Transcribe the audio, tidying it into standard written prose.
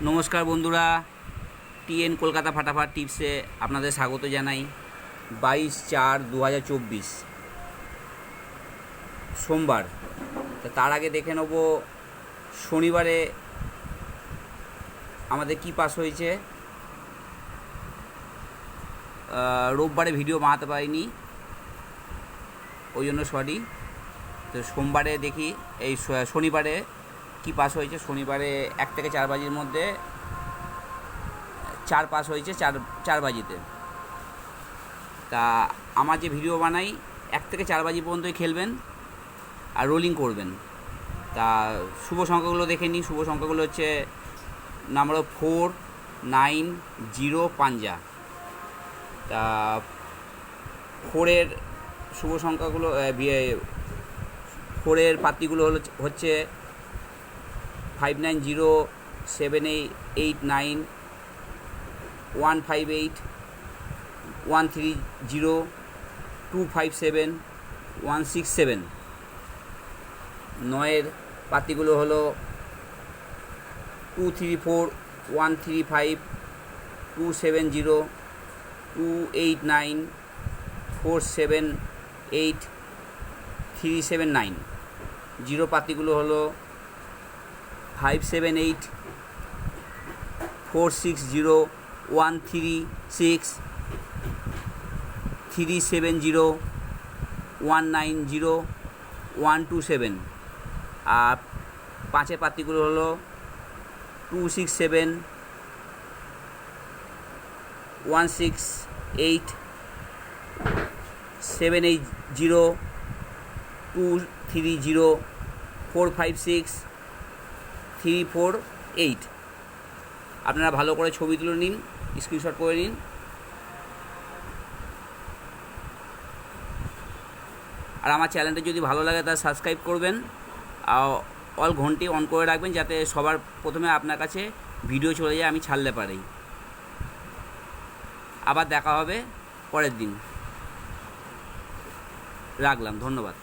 নমস্কার বন্ধুরা, টিএন কলকাতা ফাটাফাট টিপসে আপনাদের স্বাগত জানাই। 22/4/2024 সোমবার। তার আগে দেখে নেব শনিবারে আমাদের কি পাস হয়েছে। রোববারে ভিডিও বানাতে পারিনি, ওই জন্য সরি। তো সোমবারে দেখি এই শনিবারে কি পাস হয়েছে। শনিবারে 1 থেকে 4 বাজির মধ্যে 4 পাস হয়েছে, 4 বাজিতে। তা আমার যে ভিডিও বানাই 1 থেকে 4 বাজি পর্যন্তই খেলবেন আর রোলিং করবেন। তা শুভ সংখ্যাগুলো দেখে নিই। শুভ সংখ্যাগুলো হচ্ছে নাম্বার 4, 9, 0 পাঞ্জা। তা 4-এর শুভ সংখ্যাগুলো 4-এর পাত্তিগুলো হচ্ছে 590 789 158 130 257 167। 9-এর পাত্তিগুলো হলো 234 135 270 289 478 379। 0 পাত্তিগুলো হলো 578 460 136 370 190 127। আর 5-এর পাত্তিগুলো হলো 267 168 780 230 456 348। আপনারা ভালো করে ছবি তুলে নিন, স্ক্রিনশট করে নিন। আর আমার চ্যানেলটা যদি ভালো লাগে তাহলে সাবস্ক্রাইব করবেন, অল ঘন্টি অন করে রাখবেন, যাতে সবার প্রথমে আপনার কাছে ভিডিও চলে যায় আমি ছাড়লে পারি। আবার দেখা হবে পরের দিন। রাখলাম, ধন্যবাদ।